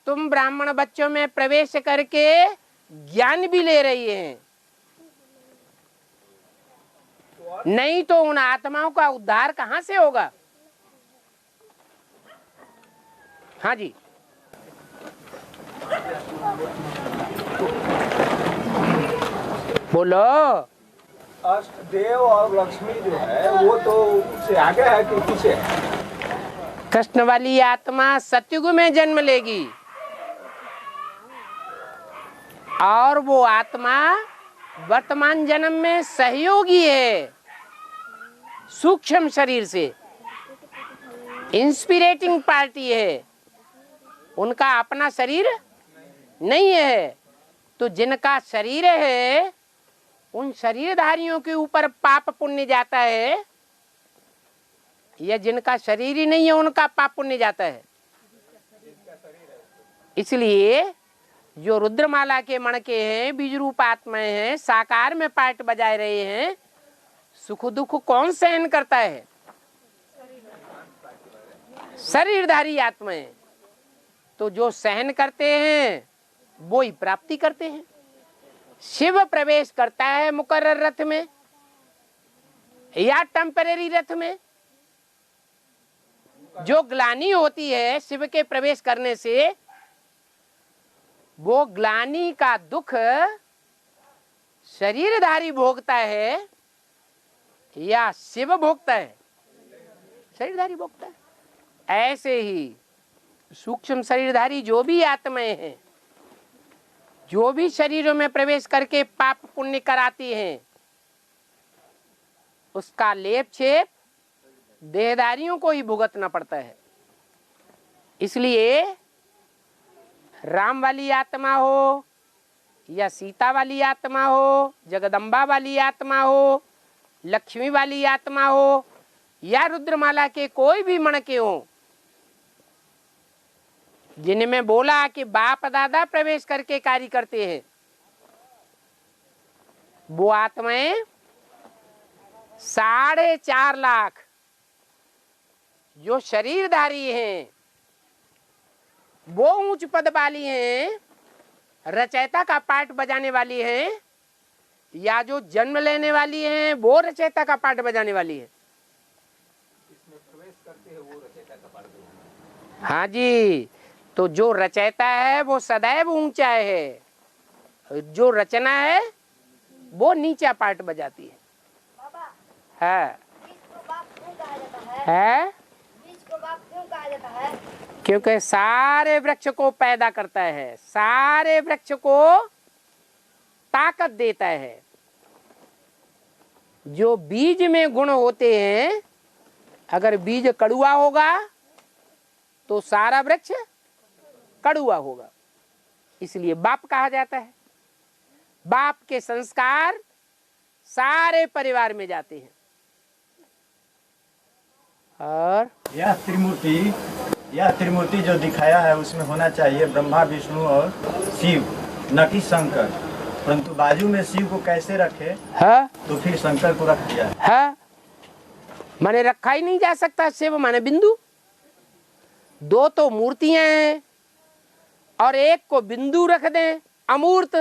तुम ब्राह्मण बच्चों में प्रवेश करके ज्ञान भी ले रही हैं, नहीं तो उन आत्माओं का उद्धार कहां से होगा? हाँ जी, बोलो। अष्टदेव और लक्ष्मी जो है वो तो उससे आगे है कि पीछे है? कृष्ण वाली आत्मा सतयुग में जन्म लेगी और वो आत्मा वर्तमान जन्म में सहयोगी है, सूक्ष्म शरीर से, इंस्पिरेटिंग पार्टी है, उनका अपना शरीर नहीं है। तो जिनका शरीर है उन शरीरधारियों के ऊपर पाप पुण्य जाता है, या जिनका शरीर ही नहीं है उनका पाप पुण्य जाता है। इसलिए जो रुद्रमाला के मणके हैं, बीज रूप आत्माएं हैं, साकार में पार्ट बजा रहे हैं, सुख दुख कौन सहन करता है? शरीरधारी आत्माएं। तो जो सहन करते हैं वो ही प्राप्ति करते हैं। शिव प्रवेश करता है मुकर्रर रथ में या टेम्परेरी रथ में। जो ग्लानि होती है शिव के प्रवेश करने से, वो ग्लानि का दुख शरीरधारी भोगता है या शिव भोगता है? शरीरधारी भोगता है। ऐसे ही सूक्ष्म शरीरधारी जो भी आत्माएं हैं, जो भी शरीरों में प्रवेश करके पाप पुण्य कराती हैं, उसका लेप छेप देहधारियों को ही भुगतना पड़ता है। इसलिए राम वाली आत्मा हो या सीता वाली आत्मा हो, जगदम्बा वाली आत्मा हो, लक्ष्मी वाली आत्मा हो, या रुद्रमाला के कोई भी मणके हो, जिनमें बोला कि बाप दादा प्रवेश करके कार्य करते हैं, वो आत्माएं 4.5 लाख जो शरीरधारी हैं, वो उच्च पद वाली हैं, रचयिता का पाठ बजाने वाली हैं, या जो जन्म लेने वाली हैं वो रचयिता का पाठ बजाने वाली है। इसमें प्रवेश करते हैं वो रचयिता का पाठ बजाते हैं। हाँ जी, तो जो रचयिता है वो सदैव ऊंचा है, जो रचना है वो नीचा पाठ बजाती है। है क्योंकि सारे वृक्ष को पैदा करता है, सारे वृक्ष को ताकत देता है। जो बीज में गुण होते हैं, अगर बीज कड़ुआ होगा तो सारा वृक्ष कड़ुआ होगा। इसलिए बाप कहा जाता है। बाप के संस्कार सारे परिवार में जाते हैं। और यह त्रिमूर्ति जो दिखाया है उसमें होना चाहिए ब्रह्मा विष्णु और शिव, न कि शंकर। परंतु बाजू में शिव को कैसे रखे? हाँ, तो फिर शंकर को रख दिया। हाँ, माने रखा ही नहीं जा सकता। शिव माने बिंदु। दो तो मूर्तियां हैं और एक को बिंदु रख दें अमूर्त,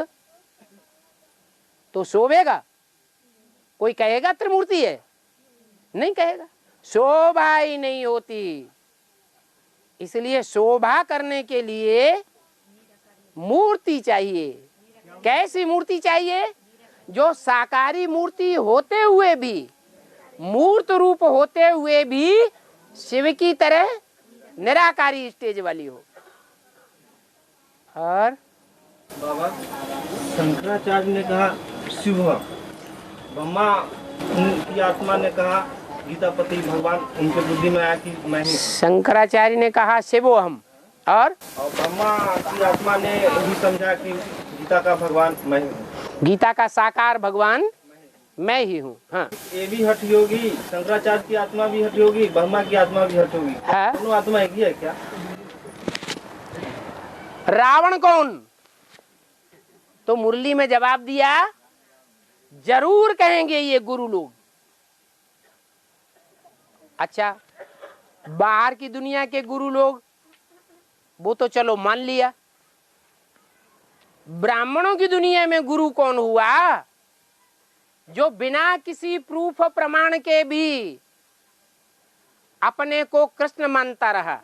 तो शोभेगा? कोई कहेगा त्रिमूर्ति है? नहीं कहेगा, शोभा ही नहीं होती। इसलिए शोभा करने के लिए मूर्ति चाहिए। कैसी मूर्ति चाहिए? जो साकारी मूर्ति होते हुए भी, मूर्त रूप होते हुए भी शिव की तरह निराकारी स्टेज वाली हो। और बाबा शंकराचार्य ने कहा शिव, ब्रह्मा की आत्मा ने कहा गीतापति भगवान, उनके बुद्धि में आया कि मैं ही। शंकराचार्य ने कहा शिवो हम, और ब्रह्मा की आत्मा ने भी समझा कि गीता का भगवान मैं ही हूँ। गीता का साकार भगवान मैं ही हूँ। हाँ, ये भी हठ योगी, शंकराचार्य की आत्मा भी हठ योगी, ब्रह्मा की आत्मा भी हठ योगी। है? दोनों आत्मा एक ही है क्या? रावण कौन? तो मुरली में जवाब दिया, जरूर कहेंगे ये गुरु लोग। अच्छा, बाहर की दुनिया के गुरु लोग वो तो चलो मान लिया। ब्राह्मणों की दुनिया में गुरु कौन हुआ? जो बिना किसी प्रूफ प्रमाण के भी अपने को कृष्ण मानता रहा,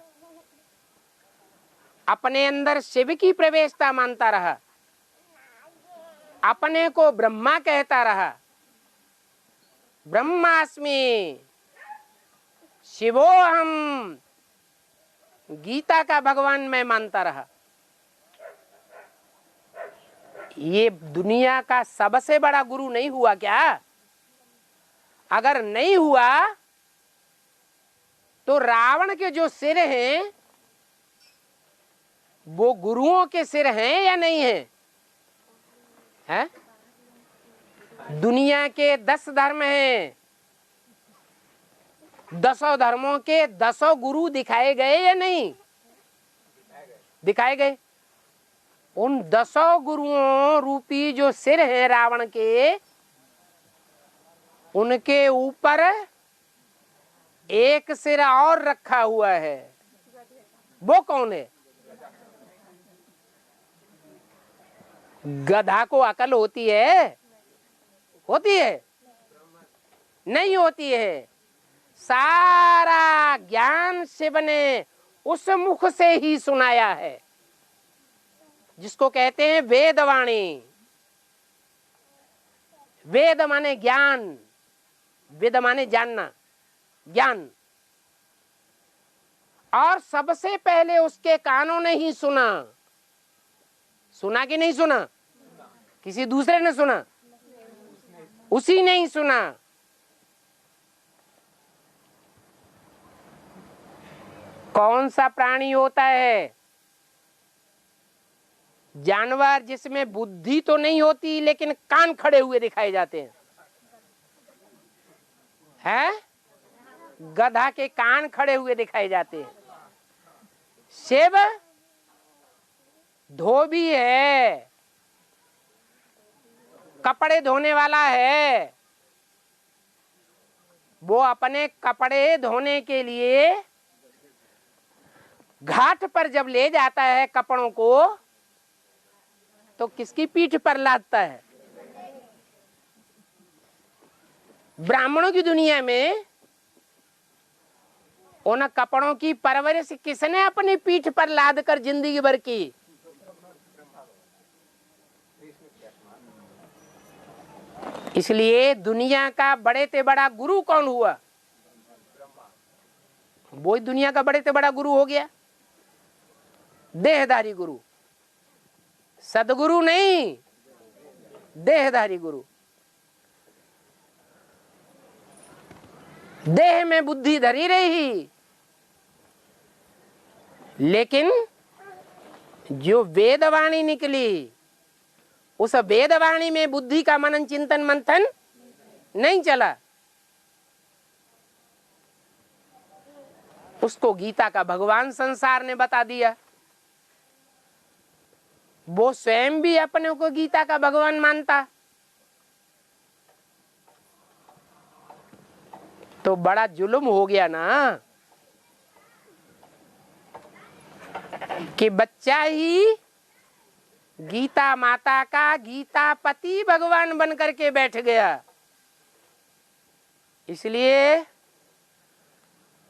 अपने अंदर शिव की प्रवेशता मानता रहा, अपने को ब्रह्मा कहता रहा, ब्रह्मास्मि शिवोहम, गीता का भगवान मैं मानता रहा। ये दुनिया का सबसे बड़ा गुरु नहीं हुआ क्या? अगर नहीं हुआ तो रावण के जो सिर हैं वो गुरुओं के सिर हैं या नहीं है? हैं? दुनिया के 10 धर्म हैं, 10 धर्मों के 10 गुरु दिखाए गए या नहीं दिखाए गए? उन 10 गुरुओं रूपी जो सिर हैं रावण के, उनके ऊपर एक सिर और रखा हुआ है। वो कौन है? गधा को अकल होती है? होती है? नहीं होती है। सारा ज्ञान शिव ने उस मुख से ही सुनाया है जिसको कहते हैं वेदवाणी। वेद माने ज्ञान, वेद माने जानना, ज्ञान। और सबसे पहले उसके कानों ने ही सुना। सुना कि नहीं सुना? किसी दूसरे ने सुना? उसी ने ही सुना। कौन सा प्राणी होता है जानवर जिसमें बुद्धि तो नहीं होती लेकिन कान खड़े हुए दिखाए जाते हैं? हैं? गधा के कान खड़े हुए दिखाए जाते हैं। शिव धोबी है, कपड़े धोने वाला है। वो अपने कपड़े धोने के लिए घाट पर जब ले जाता है कपड़ों को, तो किसकी पीठ पर लादता है? ब्राह्मणों की दुनिया में उन कपड़ों की परवरिश किसने अपनी पीठ पर लाद कर जिंदगी भर की? इसलिए दुनिया का बड़े से बड़ा गुरु कौन हुआ? वो ही दुनिया का बड़े से बड़ा गुरु हो गया। देहधारी गुरु, सदगुरु नहीं, देहधारी गुरु। देह में बुद्धि धरी रही, लेकिन जो वेदवाणी निकली उस वेदवाणी में बुद्धि का मनन चिंतन मंथन नहीं चला। उसको गीता का भगवान संसार ने बता दिया। वो स्वयं भी अपने को गीता का भगवान मानता, तो बड़ा जुल्म हो गया ना कि बच्चा ही गीता माता का गीता पति भगवान बन करके बैठ गया। इसलिए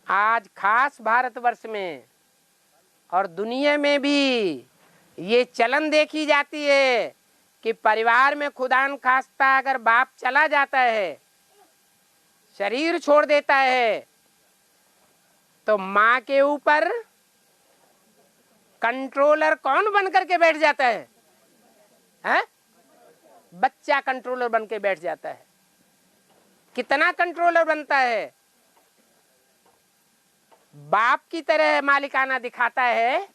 आज खास भारतवर्ष में और दुनिया में भी ये चलन देखी जाती है कि परिवार में खुदान खास्ता अगर बाप चला जाता है, शरीर छोड़ देता है, तो माँ के ऊपर कंट्रोलर कौन बन करके बैठ जाता है? हैं? बच्चा कंट्रोलर बन के बैठ जाता है। कितना कंट्रोलर बनता है? बाप की तरह मालिकाना दिखाता है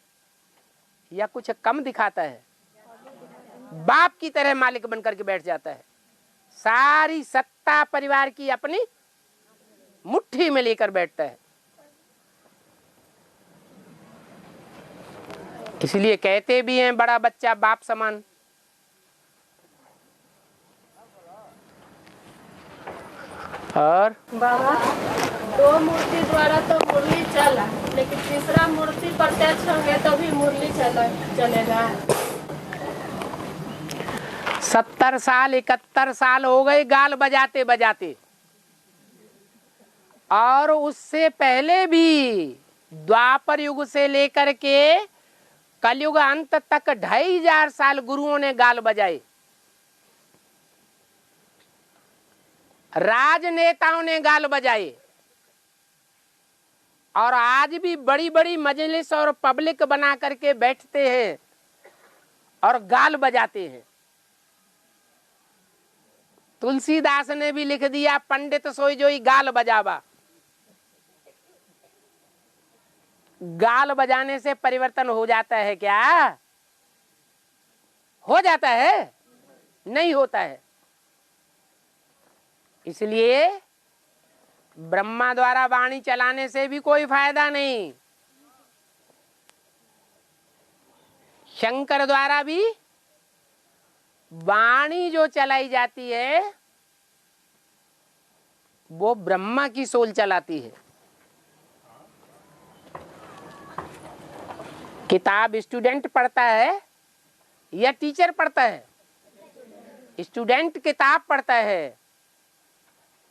या कुछ कम दिखाता है? बाप की तरह मालिक बन करके बैठ जाता है। सारी सत्ता परिवार की अपनी मुट्ठी में लेकर बैठता है। इसलिए कहते भी हैं बड़ा बच्चा बाप समान। और बाबा दो मूर्ति द्वारा तो मुरली चला, लेकिन तीसरा मूर्ति प्रत्यक्ष होंगे तो भी मुरली चलेगा। 70 साल 71 साल हो गए गाल बजाते बजाते, और उससे पहले भी द्वापर युग से लेकर के कलयुग अंत तक 2500 साल गुरुओं ने गाल बजाए, राजनेताओं ने गाल बजाए, और आज भी बड़ी बड़ी मजलिस और पब्लिक बना करके बैठते हैं और गाल बजाते हैं। तुलसीदास ने भी लिख दिया, पंडित सोई जोई गाल बजावा। गाल बजाने से परिवर्तन हो जाता है क्या? हो जाता है? नहीं होता है। इसलिए ब्रह्मा द्वारा वाणी चलाने से भी कोई फायदा नहीं, शंकर द्वारा भी वाणी जो चलाई जाती है वो ब्रह्मा की सोल चलाती है। किताब स्टूडेंट पढ़ता है या टीचर पढ़ता है? स्टूडेंट किताब पढ़ता है,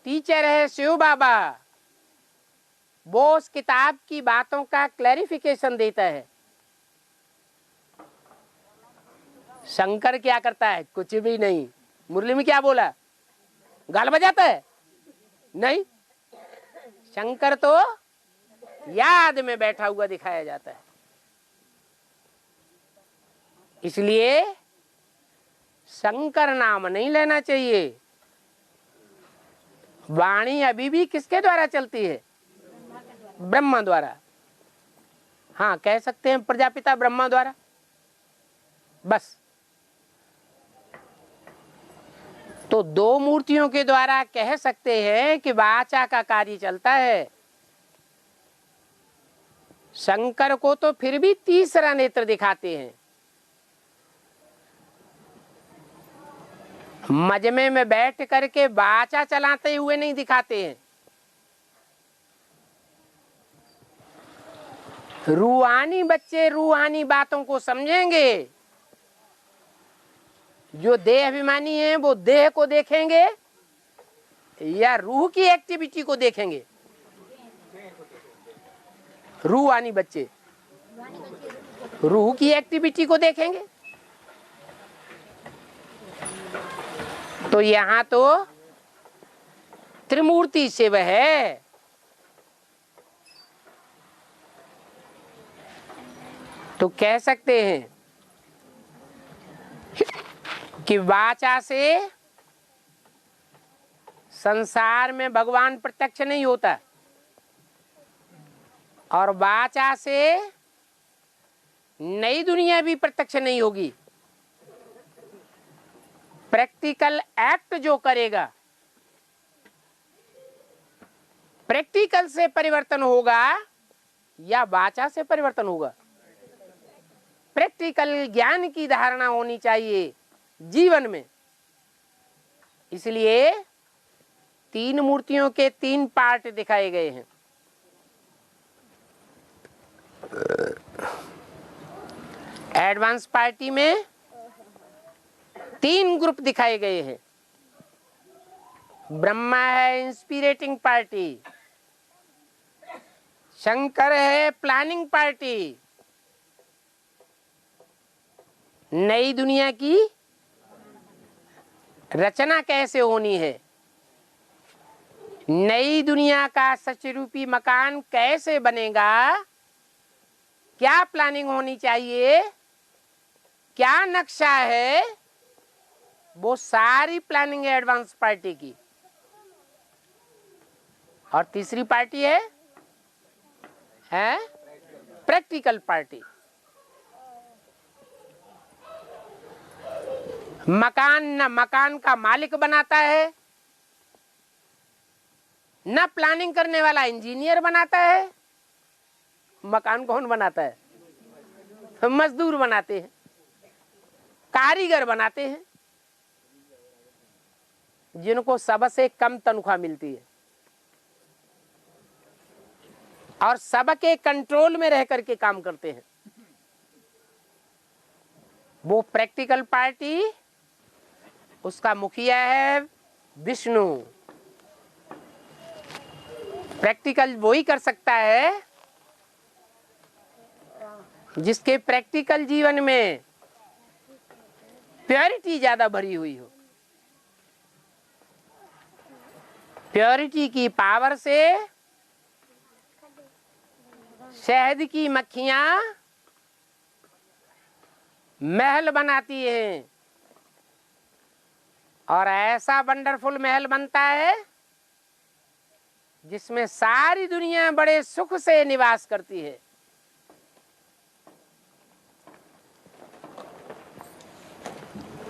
टीचर है शिव बाबा, वो उस किताब की बातों का क्लैरिफिकेशन देता है। शंकर क्या करता है? कुछ भी नहीं। मुरली में क्या बोला? गाल बजाता है? नहीं, शंकर तो याद में बैठा हुआ दिखाया जाता है। इसलिए शंकर नाम नहीं लेना चाहिए। वाणी अभी भी किसके द्वारा चलती है? ब्रह्मा द्वारा। हाँ, कह सकते हैं प्रजापिता ब्रह्मा द्वारा, बस। तो दो मूर्तियों के द्वारा कह सकते हैं कि वाचा का कार्य चलता है। शंकर को तो फिर भी तीसरा नेत्र दिखाते हैं, मजमे में बैठ करके वाचा चलाते हुए नहीं दिखाते हैं। रूहानी बच्चे रूहानी बातों को समझेंगे, जो देह अभिमानी हैं वो देह को देखेंगे या रूह की एक्टिविटी को देखेंगे? रूहानी बच्चे रूह की एक्टिविटी को देखेंगे। तो यहाँ तो त्रिमूर्ति शिव है। तो कह सकते हैं कि वाचा से संसार में भगवान प्रत्यक्ष नहीं होता, और वाचा से नई दुनिया भी प्रत्यक्ष नहीं होगी। प्रैक्टिकल एक्ट जो करेगा, प्रैक्टिकल से परिवर्तन होगा या वाचा से परिवर्तन होगा? प्रैक्टिकल ज्ञान की धारणा होनी चाहिए जीवन में। इसलिए तीन मूर्तियों के तीन पार्ट दिखाए गए हैं। एडवांस पार्टी में तीन ग्रुप दिखाए गए हैं। ब्रह्मा है इंस्पिरेटिंग पार्टी, शंकर है प्लानिंग पार्टी, नई दुनिया की रचना कैसे होनी है, नई दुनिया का सचरूपी मकान कैसे बनेगा, क्या प्लानिंग होनी चाहिए, क्या नक्शा है, वो सारी प्लानिंग है एडवांस पार्टी की। और तीसरी पार्टी है प्रैक्टिकल पार्टी। मकान न मकान का मालिक बनाता है, न प्लानिंग करने वाला इंजीनियर बनाता है। मकान कौन बनाता है? मजदूर बनाते हैं, कारीगर बनाते हैं, जिनको सबसे कम तनख्वाह मिलती है। और सबके कंट्रोल में रह करके काम करते हैं। वो प्रैक्टिकल पार्टी, उसका मुखिया है विष्णु। प्रैक्टिकल वही कर सकता है जिसके प्रैक्टिकल जीवन में प्योरिटी ज्यादा भरी हुई हो। प्योरिटी की पावर से शहद की मक्खियां महल बनाती हैं और ऐसा वंडरफुल महल बनता है जिसमें सारी दुनिया बड़े सुख से निवास करती है।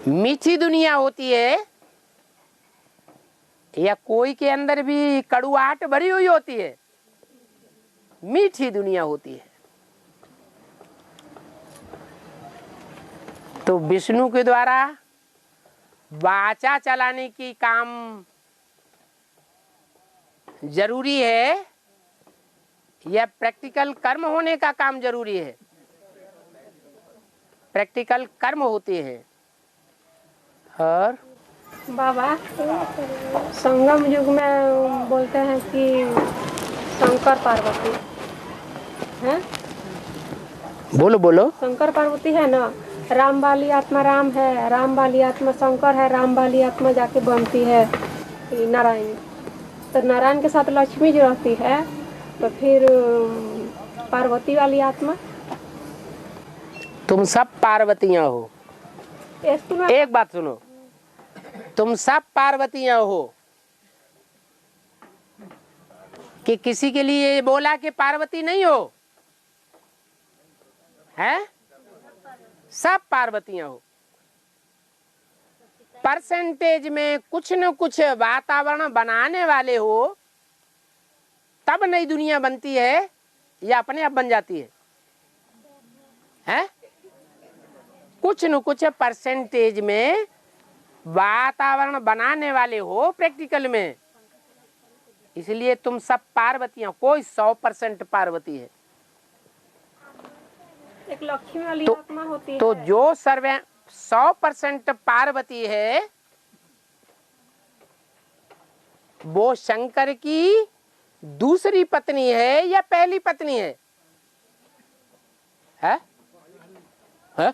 मीठी दुनिया होती है या कोई के अंदर भी कड़ुआहट भरी हुई होती है, मीठी दुनिया होती है। तो विष्णु के द्वारा वाचा चलाने की काम जरूरी है या प्रैक्टिकल कर्म होने का काम जरूरी है? प्रैक्टिकल कर्म होते हैं। और बाबा संगम युग में बोलते हैं कि शंकर पार्वती है। बोलो बोलो। शंकर पार्वती है ना, राम वाली आत्मा राम है, राम वाली आत्मा शंकर है, राम वाली आत्मा जाके बनती है नारायण। तो नारायण के साथ लक्ष्मी जो रहती है, तो फिर पार्वती वाली आत्मा। तुम सब पार्वतियां हो। एक बात सुनो, तुम सब पार्वतियां हो कि किसी के लिए बोला कि पार्वती नहीं हो? हैं? सब पार्वतियां हो। परसेंटेज में कुछ न कुछ वातावरण बनाने वाले हो, तब नई दुनिया बनती है या अपने आप बन जाती है? हैं? कुछ न कुछ परसेंटेज में वातावरण बनाने वाले हो प्रैक्टिकल में, इसलिए तुम सब पार्वतियां। कोई 100% पार्वती है। एक लक्ष्मी वाली आत्मा होती तो है। जो सर्वे 100% पार्वती है वो शंकर की दूसरी पत्नी है या पहली पत्नी है? है? है?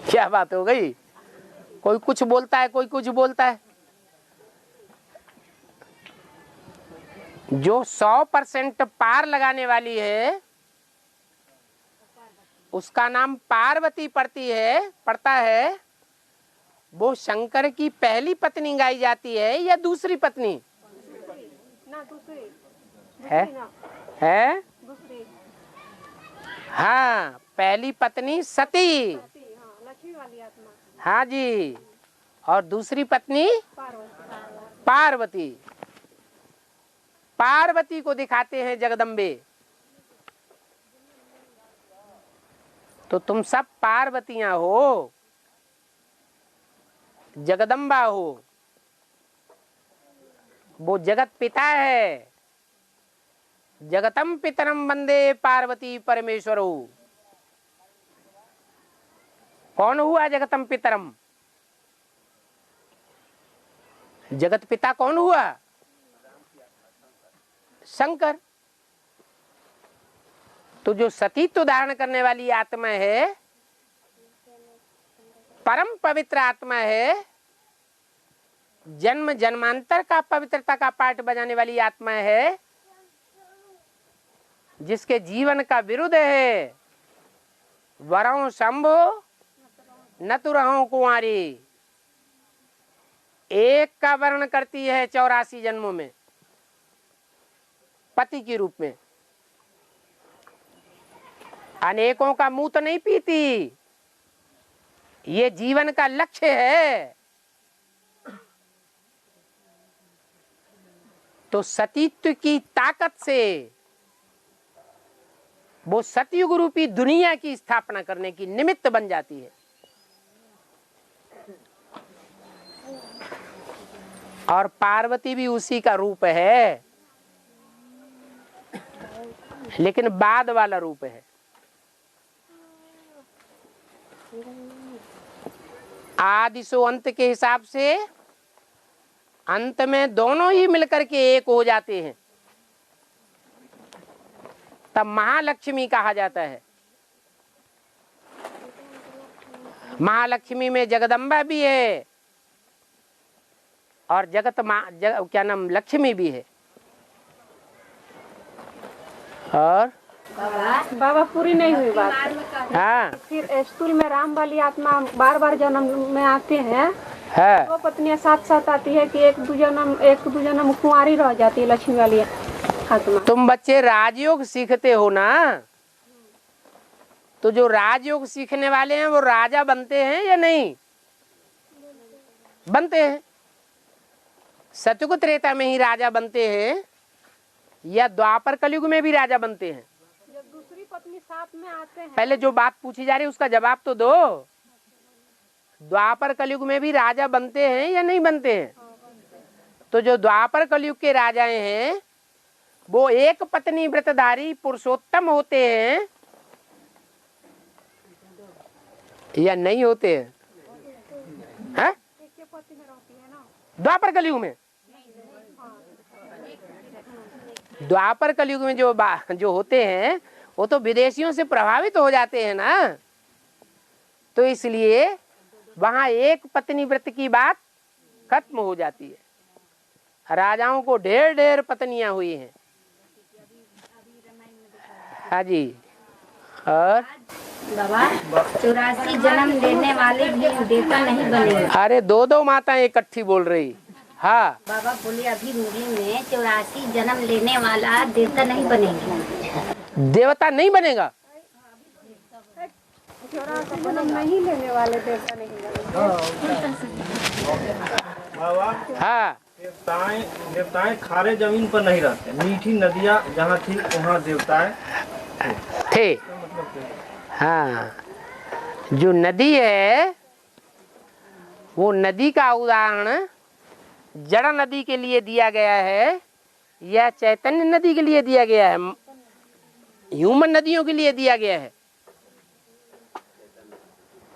क्या बात हो गई? कोई कुछ बोलता है, कोई कुछ बोलता है। जो 100% पार लगाने वाली है उसका नाम पार्वती पड़ता है। वो शंकर की पहली पत्नी गाई जाती है या दूसरी पत्नी ना दूसरी है? ना है? दूसरी। हाँ, पहली पत्नी सती। हाँ, लक्ष्मी वाली आत्मा हाँ जी। और दूसरी पत्नी पार्वती। पार्वती। पार्वती को दिखाते हैं जगदम्बे। तो तुम सब पार्वतियां हो, जगदम्बा हो। वो जगत पिता है। जगतम पितरम वंदे पार्वती परमेश्वरो। कौन हुआ जगतम पितरम? जगत पिता कौन हुआ? शंकर। तो जो सतीत्व धारण करने वाली आत्मा है, परम पवित्र आत्मा है, जन्म जन्मांतर का पवित्रता का पाठ बजाने वाली आत्मा है, जिसके जीवन का विरुद्ध है वरों शंभो न तु रहो कुंवारी। एक का वर्ण करती है 84 जन्मों में पति के रूप में। अनेकों का मुंह तो नहीं पीती। ये जीवन का लक्ष्य है। तो सतीत्व की ताकत से वो सतयुग रूपी दुनिया की स्थापना करने की निमित्त बन जाती है। और पार्वती भी उसी का रूप है। लेकिन बाद वाला रूप है। आदि से अंत के हिसाब से अंत में दोनों ही मिलकर के एक हो जाते हैं, तब महालक्ष्मी कहा जाता है। महालक्ष्मी में जगदम्बा भी है और क्या नाम लक्ष्मी भी है। और बाबा पूरी नहीं हुई बात। हाँ फिर स्थूल में राम वाली आत्मा बार बार जन्म में आते हैं, है। दो पत्नियां साथ साथ आती है कि एक दो जन्म कुंवारी रह जाती है लक्ष्मी वाली आत्मा। तुम बच्चे राजयोग सीखते हो ना, तो जो राजयोग सीखने वाले हैं वो राजा बनते हैं या नहीं बनते हैं? सतयुग त्रेता में ही राजा बनते हैं या द्वापर कलयुग में भी राजा बनते हैं? जब दूसरी पत्नी साथ में आते हैं। पहले जो बात पूछी जा रही है उसका जवाब तो दो। द्वापर कलयुग में भी राजा बनते हैं या नहीं बनते हैं? तो जो द्वापर कलयुग के राजाएं हैं वो एक पत्नी व्रतधारी पुरुषोत्तम होते हैं या नहीं होते हैं? हैं? द्वापर कलयुग में, द्वापर कलयुग में जो होते हैं वो तो विदेशियों से प्रभावित हो जाते हैं ना, तो इसलिए वहां एक पत्नी व्रत की बात खत्म हो जाती है। राजाओं को ढेर ढेर पत्नियां हुई हैं। हाँ जी। और बाबा 84 जन्म लेने वाले भी देवता नहीं बनेंगे। अरे दो दो माताएं इकट्ठी बोल रही। हाँ बाबा बोले अभी मुरली में 84 जन्म लेने वाला देवता नहीं बनेंगे। देवता नहीं बनेगा। 84 जन्म नहीं लेने वाले देवता नहीं बनेंगे। बाबा हाँ देवताएं खारे जमीन पर नहीं रहते, मीठी नदियाँ जहाँ थी वहाँ देवताएं थे। हाँ जो नदी है वो नदी का उदाहरण जड़ नदी के लिए दिया गया है या चैतन्य नदी के लिए दिया गया है? ह्यूमन नदियों के लिए दिया गया है।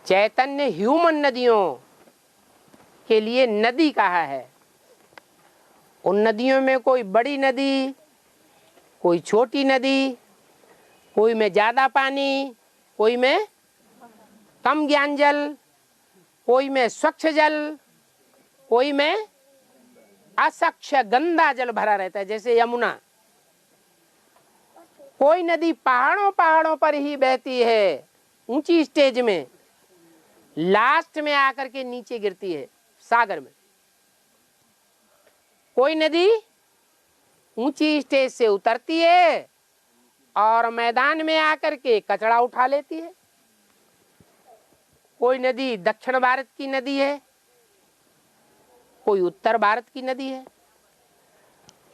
चैतन्य ह्यूमन नदियों के लिए नदी कहा है। उन नदियों में कोई बड़ी नदी, कोई छोटी नदी, कोई में ज्यादा पानी, कोई में कम ज्ञान जल, कोई में स्वच्छ जल, कोई में अस्वच्छ गंदा जल भरा रहता है जैसे यमुना। कोई नदी पहाड़ों पर ही बहती है ऊंची स्टेज में, लास्ट में आकर के नीचे गिरती है सागर में। कोई नदी ऊंची स्टेज से उतरती है और मैदान में आकर के कचरा उठा लेती है। कोई नदी दक्षिण भारत की नदी है, कोई उत्तर भारत की नदी है,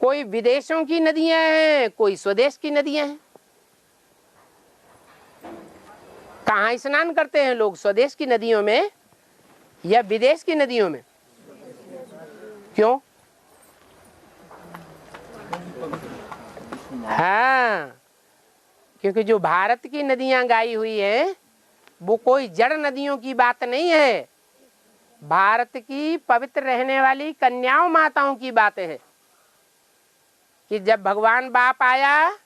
कोई विदेशों की नदियां हैं, कोई स्वदेश की नदियां हैं। कहाँ स्नान करते हैं लोग, स्वदेश की नदियों में या विदेश की नदियों में? क्यों? हाँ क्योंकि जो भारत की नदियां गाई हुई है वो कोई जड़ नदियों की बात नहीं है, भारत की पवित्र रहने वाली कन्याओं माताओं की बात है कि जब भगवान बाप आया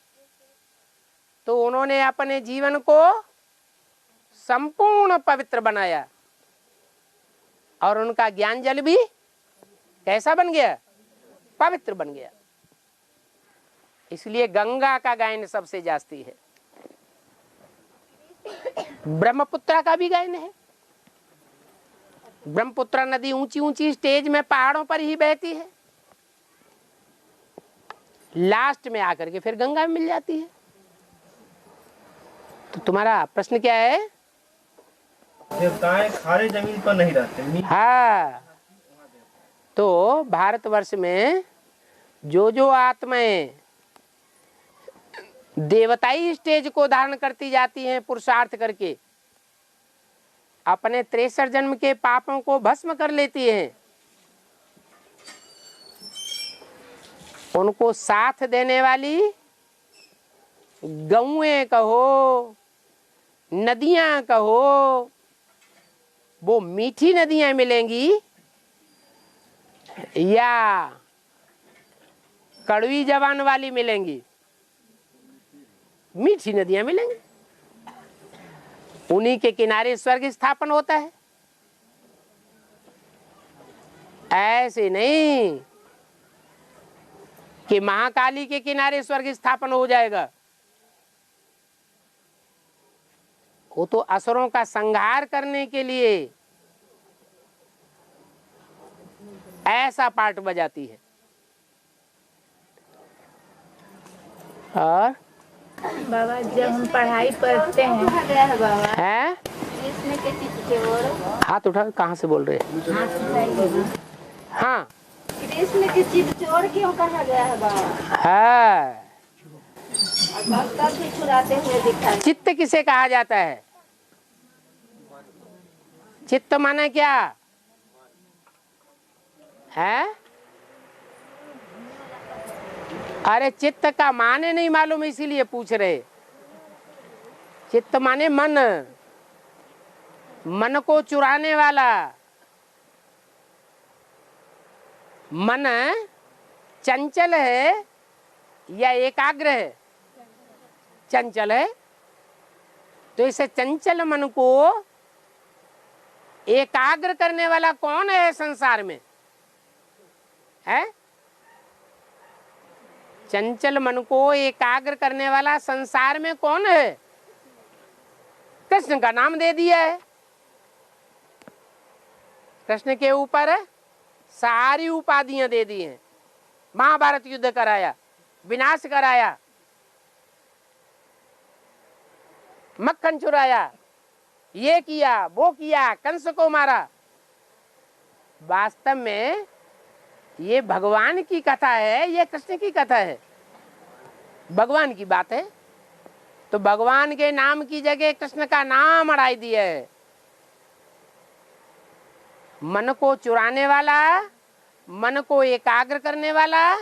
तो उन्होंने अपने जीवन को संपूर्ण पवित्र बनाया और उनका ज्ञान जल भी कैसा बन गया? पवित्र बन गया। इसलिए गंगा का गायन सबसे जास्ती है, ब्रह्मपुत्र का भी गायन है। ब्रह्मपुत्र नदी ऊंची ऊंची स्टेज में पहाड़ों पर ही बहती है, लास्ट में आकर के फिर गंगा में मिल जाती है। तो तुम्हारा प्रश्न क्या है? देवताएं खारे जमीन पर नहीं रहते। हाँ तो भारतवर्ष में जो आत्माएं देवताई स्टेज को धारण करती जाती हैं पुरुषार्थ करके, अपने 63 जन्म के पापों को भस्म कर लेती हैं, उनको साथ देने वाली गौएं कहो, नदियां कहो, वो मीठी नदियां मिलेंगी या कड़वी जबान वाली मिलेंगी? मीठी नदियां मिलेंगी। उन्हीं के किनारे स्वर्ग स्थापन होता है। ऐसे नहीं कि महाकाली के किनारे स्वर्ग स्थापन हो जाएगा। वो तो असुरों का संहार करने के लिए ऐसा पार्ट बजाती है। और बाबा जब हम पढ़ाई पढ़ते हैं बाबा है कृष्ण के चितचोर, हाथ उठा, कहाँ से बोल रहे हैं? हाँ कृष्ण के चितचोर क्यों कहा गया है बाबा? है। भक्त भी छुड़ाते हुए दिखाई। चित्त किसे कहा जाता है? चित्त माने क्या है? अरे चित्त का माने नहीं मालूम, इसीलिए पूछ रहे। चित्त माने मन, मन को चुराने वाला। मन चंचल है या एकाग्र है? चंचल है। तो इसे चंचल मन को एकाग्र करने वाला कौन है संसार में? है चंचल मन को एकाग्र करने वाला संसार में कौन है? कृष्ण का नाम दे दिया है। कृष्ण के ऊपर सारी उपाधियां दे दी हैं। महाभारत युद्ध कराया, विनाश कराया, मक्खन चुराया, ये किया, वो किया, कंस को मारा। वास्तव में ये भगवान की कथा है, ये कृष्ण की कथा है, भगवान की बात है। तो भगवान के नाम की जगह कृष्ण का नाम अड़ाई दिया है। मन को चुराने वाला, मन को एकाग्र करने वाला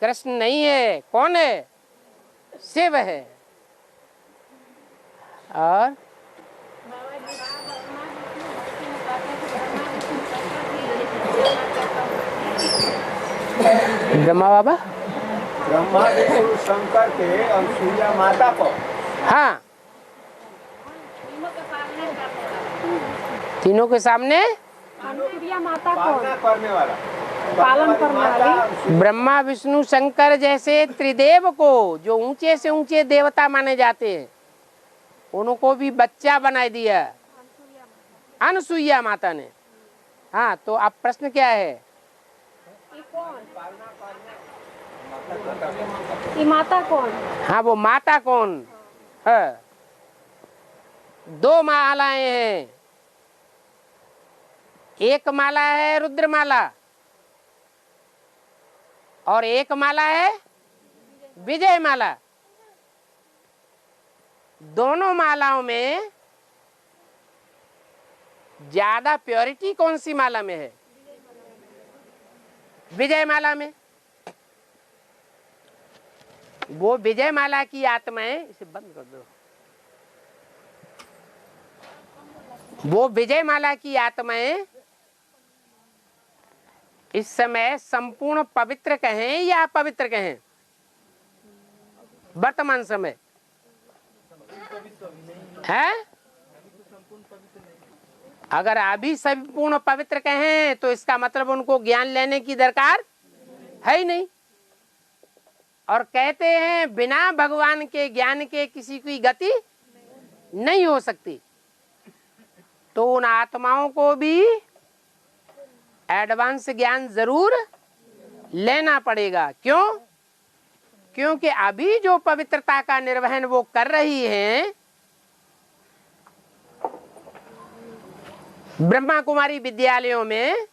कृष्ण नहीं है। कौन है? शिव है। और ब्रह्मा बाबा, ब्रह्मा विष्णु शंकर के अनसुईया माता को हाँ, तीनों के सामने अनुप्रिया माता पालना को करने वाला, पालन करने वाली। ब्रह्मा विष्णु शंकर जैसे त्रिदेव को, जो ऊंचे से ऊंचे देवता माने जाते हैं, उनको भी बच्चा बना दिया अनसुईया माता ने। हाँ, तो अब प्रश्न क्या है? ये माता कौन? हाँ, वो माता कौन है? दो मालाएं हैं। एक माला है रुद्रमाला और एक माला है विजय माला। दोनों मालाओं में ज्यादा प्योरिटी कौन सी माला में है? विजय माला में। वो विजय माला की आत्माएं, इसे बंद कर दो, वो विजय माला की आत्माएं इस समय संपूर्ण पवित्र कहें या अपवित्र कहें? वर्तमान समय है। अगर अभी संपूर्ण पवित्र कहें तो इसका मतलब उनको ज्ञान लेने की दरकार है ही नहीं। और कहते हैं बिना भगवान के ज्ञान के किसी की गति नहीं हो सकती। तो उन आत्माओं को भी एडवांस ज्ञान जरूर लेना पड़ेगा। क्यों? क्योंकि अभी जो पवित्रता का निर्वहन वो कर रही हैं, ब्रह्मा कुमारी विद्यालयों में,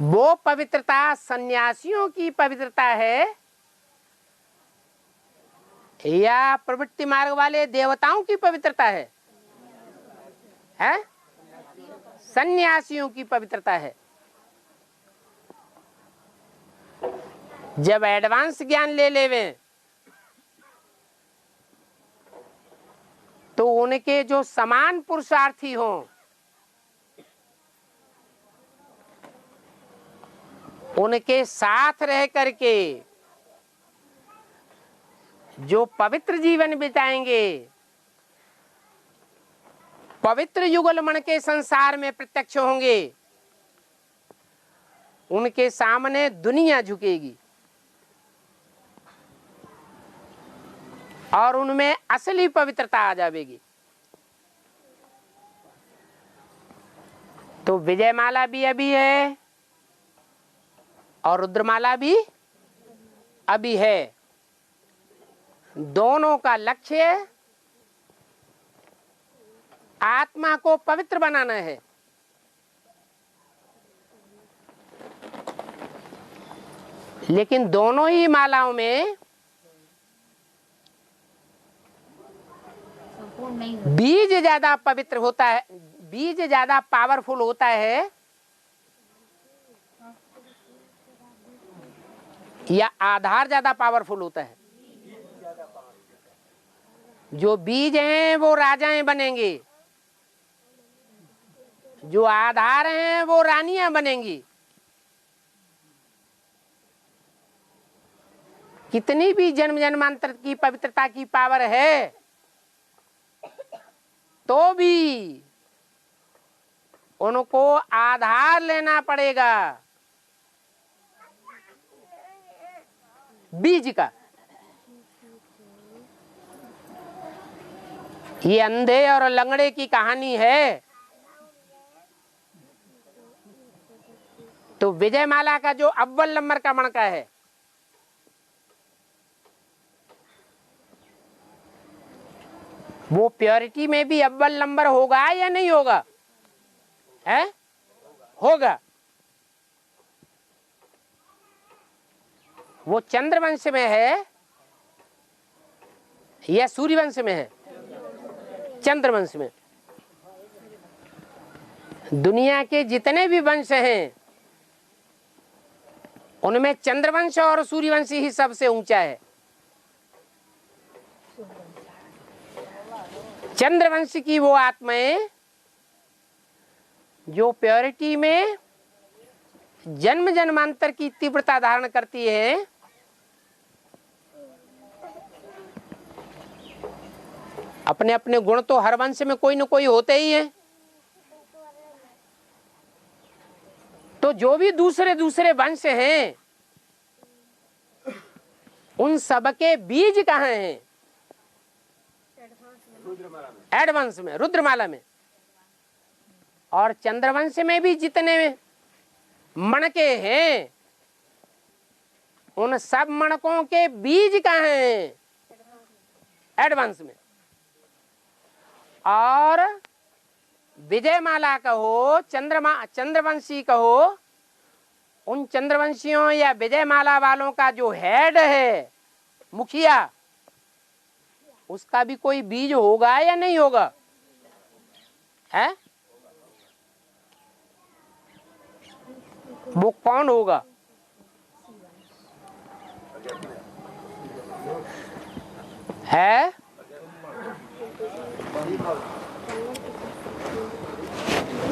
वो पवित्रता सन्यासियों की पवित्रता है या प्रवृत्ति मार्ग वाले देवताओं की पवित्रता है? सन्यासियों की पवित्रता है। जब एडवांस ज्ञान ले लेवे तो उनके जो समान पुरुषार्थी हों उनके साथ रह करके जो पवित्र जीवन बिताएंगे, पवित्र युगल मन के संसार में प्रत्यक्ष होंगे, उनके सामने दुनिया झुकेगी और उनमें असली पवित्रता आ जाएगी। तो विजयमाला भी अभी है और रुद्रमाला भी अभी है। दोनों का लक्ष्य आत्मा को पवित्र बनाना है। लेकिन दोनों ही मालाओं में बीज ज्यादा पवित्र होता है, बीज ज्यादा पावरफुल होता है या आधार ज्यादा पावरफुल होता है? जो बीज हैं वो राजाएं बनेंगे, जो आधार हैं वो रानियां बनेंगी। कितनी भी जन्म जन्मांतर की पवित्रता की पावर है तो भी उनको आधार लेना पड़ेगा बीज का। ये अंधे और लंगड़े की कहानी है। तो विजयमाला का जो अव्वल नंबर का मणका है वो प्योरिटी में भी अव्वल नंबर होगा या नहीं होगा? है? होगा। वो चंद्रवंश में है या सूर्यवंश में है? चंद्रवंश में। दुनिया के जितने भी वंश हैं उनमें चंद्रवंश और सूर्यवंश ही सबसे ऊंचा है। चंद्रवंश की वो आत्माएं जो प्योरिटी में जन्म जन्मांतर की तीव्रता धारण करती है, अपने अपने गुण तो हर वंश में कोई न कोई होते ही हैं। तो जो भी दूसरे दूसरे वंश हैं उन सबके बीज कहाँ हैं? एडवंश में, रुद्रमाला में। और चंद्रवंश में भी जितने मणके हैं उन सब मणकों के बीज कहाँ हैं? एडवंश में। और विजयमाला कहो, चंद्रवंशी कहो, उन चंद्रवंशियों या विजयमाला वालों का जो हेड है, मुखिया, उसका भी कोई बीज होगा या नहीं होगा? है? वो कौन होगा? है?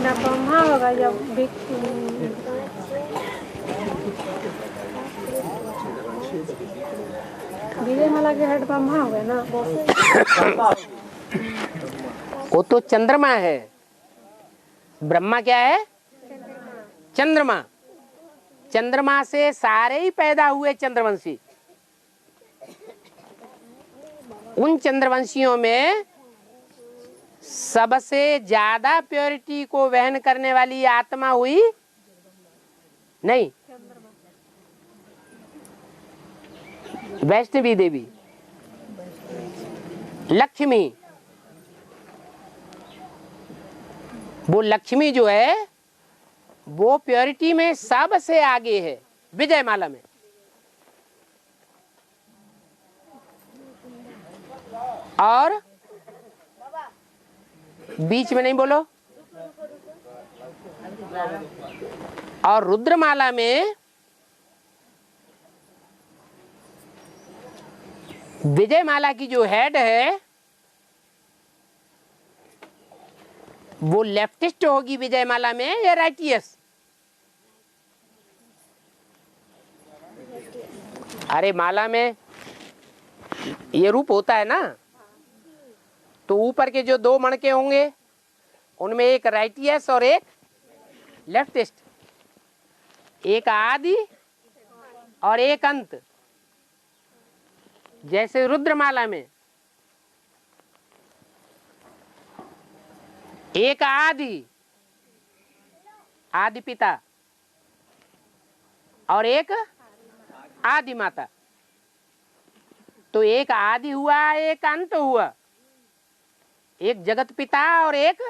ना ब्रह्मा होगा या विजयमाला के हेड ब्रह्मा हो गए ना। वो तो चंद्रमा है। ब्रह्मा क्या है? चंद्रमा। चंद्रमा से सारे ही पैदा हुए चंद्रवंशी। उन चंद्रवंशियों में सबसे ज्यादा प्योरिटी को वहन करने वाली आत्मा हुई नहीं, वैष्णवी देवी, लक्ष्मी। वो लक्ष्मी जो है वो प्योरिटी में सबसे आगे है विजयमाला में। और बीच में नहीं बोलो। और रुद्रमाला में विजय माला की जो हेड है वो लेफ्टिस्ट होगी विजय माला में या राइटियस? अरे माला में ये रूप होता है ना, तो ऊपर के जो दो मणके होंगे उनमें एक राइटियस और एक लेफ्टिस्ट, एक आदि और एक अंत। जैसे रुद्रमाला में एक आदि, आदि पिता और एक आदि माता, तो एक आदि हुआ एक अंत हुआ, एक जगत पिता और एक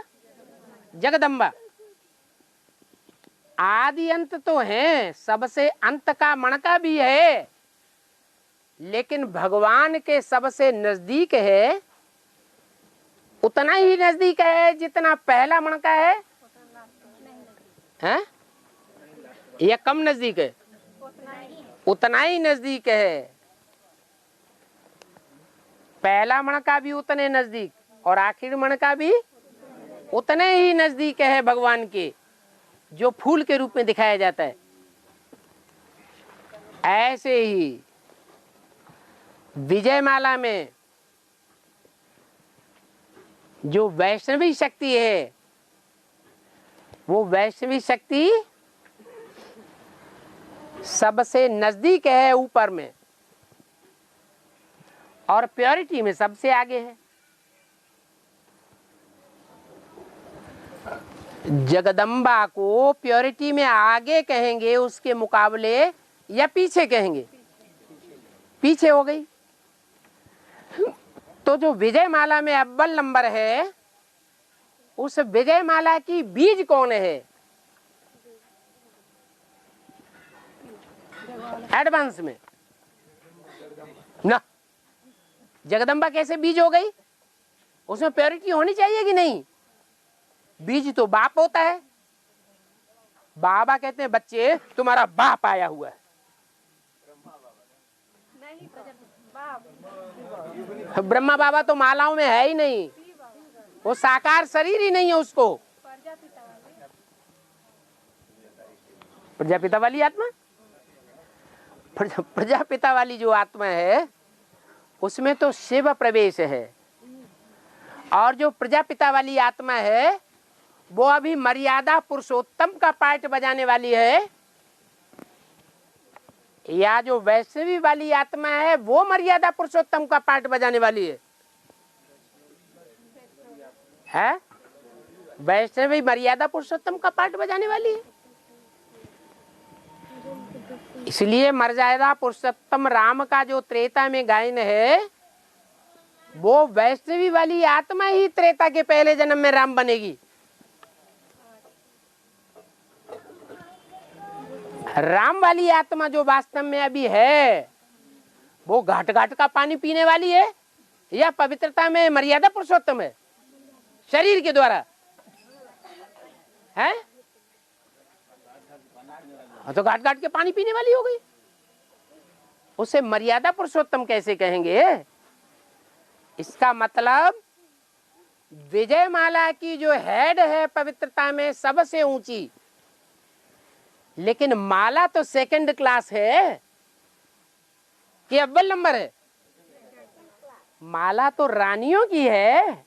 जगदम्बा। आदि अंत तो है, सबसे अंत का मणका भी है, लेकिन भगवान के सबसे नजदीक है, उतना ही नजदीक है जितना पहला मणका है, हैं? या कम नजदीक है? उतना ही नजदीक है। पहला मणका भी उतने नजदीक और आखिरी मणका भी उतने ही नजदीक है भगवान के, जो फूल के रूप में दिखाया जाता है। ऐसे ही विजय माला में जो वैष्णवी शक्ति है, वो वैष्णवी शक्ति सबसे नजदीक है ऊपर में, और प्योरिटी में सबसे आगे है। जगदम्बा को प्योरिटी में आगे कहेंगे उसके मुकाबले, या पीछे कहेंगे? पीछे हो गई। तो जो विजय माला में अव्वल नंबर है, उस विजय माला की बीज कौन है एडवांस में? ना, जगदम्बा कैसे बीज हो गई? उसमें प्योरिटी होनी चाहिए कि नहीं? बीज तो बाप होता है। बाबा कहते हैं बच्चे तुम्हारा बाप आया हुआ है। ब्रह्मा बाबा तो मालाओं में है ही नहीं, वो साकार शरीर ही नहीं है उसको। प्रजापिता वाली आत्मा, प्रजापिता वाली जो आत्मा है उसमें तो शिव प्रवेश है, और जो प्रजापिता वाली आत्मा है वो अभी मर्यादा पुरुषोत्तम का पार्ट बजाने वाली है, या जो वैष्णवी वाली आत्मा है वो मर्यादा पुरुषोत्तम का पार्ट बजाने वाली है? वैष्णवी मर्यादा पुरुषोत्तम का पार्ट बजाने वाली है। इसलिए मर्यादा पुरुषोत्तम राम का जो त्रेता में गायन है, वो वैष्णवी वाली आत्मा ही त्रेता के पहले जन्म में राम बनेगी। राम वाली आत्मा जो वास्तव में अभी है, वो घाट घाट का पानी पीने वाली है, या पवित्रता में मर्यादा पुरुषोत्तम है शरीर के द्वारा है? तो घाट घाट के पानी पीने वाली हो गई, उसे मर्यादा पुरुषोत्तम कैसे कहेंगे? इसका मतलब विजय माला की जो हेड है पवित्रता में सबसे ऊंची, लेकिन माला तो सेकंड क्लास है कि अव्वल नंबर है? माला तो रानियों की है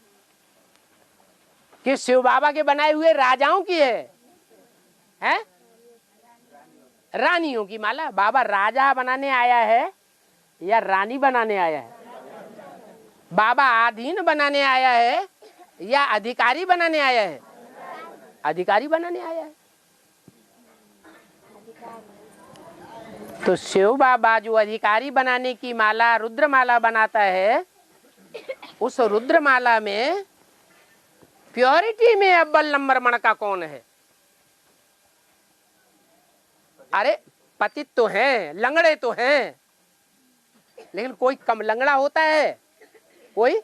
कि शिव बाबा के बनाए हुए राजाओं की है? रानियों की माला। बाबा राजा बनाने आया है या रानी बनाने आया है? बाबा अधीन बनाने आया है या अधिकारी बनाने आया है? अधिकारी बनाने आया है। तो शिव बाबा जो अधिकारी बनाने की माला रुद्रमाला बनाता है, उस रुद्रमाला में प्योरिटी में अव्वल नंबर मणका कौन है? अरे पतित तो हैं, लंगड़े तो हैं, लेकिन कोई कम लंगड़ा होता है, कोई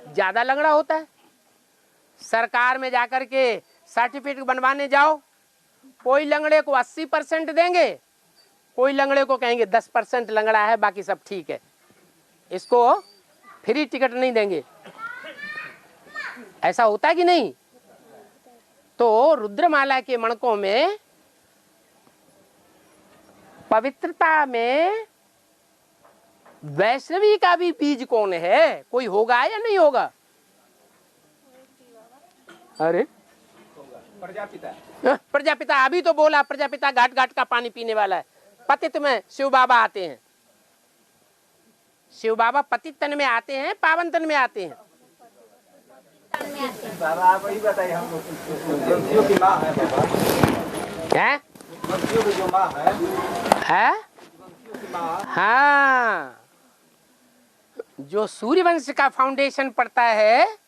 ज्यादा लंगड़ा होता है। सरकार में जाकर के सर्टिफिकेट बनवाने जाओ, कोई लंगड़े को 80% देंगे, कोई लंगड़े को कहेंगे 10% लंगड़ा है, बाकी सब ठीक है। इसको फ्री टिकट नहीं देंगे। ऐसा होता है कि नहीं? तो रुद्रमाला के मणकों में पवित्रता में वैष्णवी का भी बीज कौन है? कोई होगा या नहीं होगा? अरे प्रजापिता। प्रजापिता अभी तो बोला, प्रजापिता घाट घाट का पानी पीने वाला है। पतित में शिव बाबा आते हैं। शिव बाबा पतित तन में आते हैं, पावन तन में आते हैं। बाबा आप वही बताइए हमको, वंशियों की माँ है बाबा, हैं? वंशियों की जो माँ है, है? वंशियों की माँ। हाँ, जो सूर्यवंश का फाउंडेशन पड़ता है,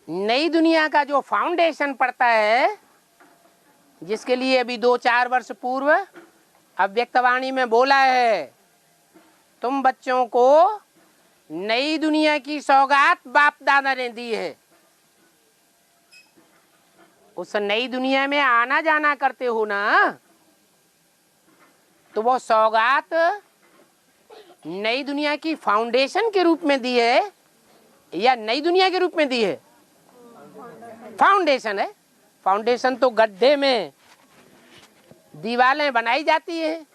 नई दुनिया का जो फाउंडेशन पड़ता है, जिसके लिए अभी 2-4 वर्ष पूर्व अव्यक्तवाणी में बोला है, तुम बच्चों को नई दुनिया की सौगात बाप दादा ने दी है। उस नई दुनिया में आना जाना करते हो ना, तो वो सौगात नई दुनिया की फाउंडेशन के रूप में दी है या नई दुनिया के रूप में दी है? फाउंडेशन है। फाउंडेशन तो गड्ढे में दीवारें बनाई जाती है,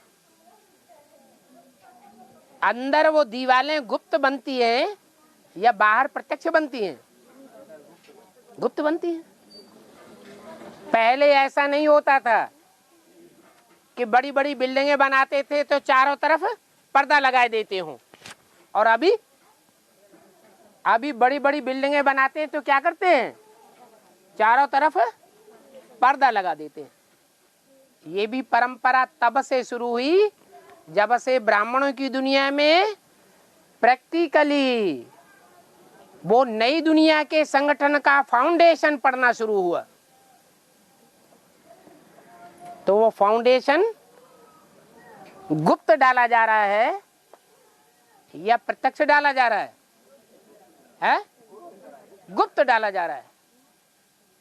अंदर वो दीवारें गुप्त बनती हैं या बाहर प्रत्यक्ष बनती हैं? गुप्त बनती हैं। पहले ऐसा नहीं होता था कि बड़ी बड़ी बिल्डिंगें बनाते थे तो चारों तरफ पर्दा लगाए देते हों, और अभी बड़ी बड़ी बिल्डिंगें बनाते हैं तो क्या करते हैं? चारों तरफ पर्दा लगा देते हैं। ये भी परंपरा तब से शुरू हुई जब से ब्राह्मणों की दुनिया में प्रैक्टिकली वो नई दुनिया के संगठन का फाउंडेशन पड़ना शुरू हुआ। तो वो फाउंडेशन गुप्त डाला जा रहा है या प्रत्यक्ष डाला जा रहा है? गुप्त डाला जा रहा है।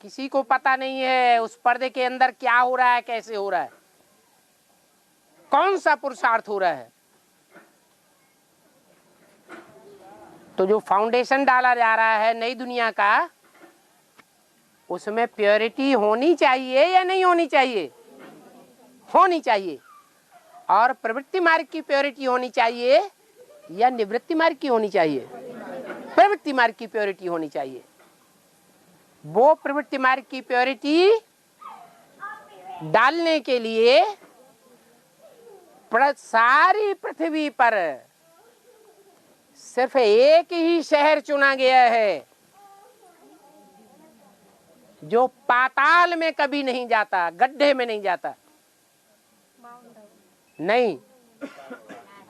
किसी को पता नहीं है उस पर्दे के अंदर क्या हो रहा है, कैसे हो रहा है, कौन सा पुरुषार्थ हो रहा है। तो जो फाउंडेशन डाला जा रहा है नई दुनिया का, उसमें प्योरिटी होनी चाहिए या नहीं होनी चाहिए? होनी चाहिए। और प्रवृत्ति मार्ग की प्योरिटी होनी चाहिए या निवृत्ति मार्ग की होनी चाहिए? प्रवृत्ति मार्ग की प्योरिटी होनी चाहिए। वो प्रवृत्ति मार्ग की प्योरिटी डालने के लिए सारी पृथ्वी पर सिर्फ एक ही शहर चुना गया है जो पाताल में कभी नहीं जाता, गड्ढे में नहीं जाता। नहीं,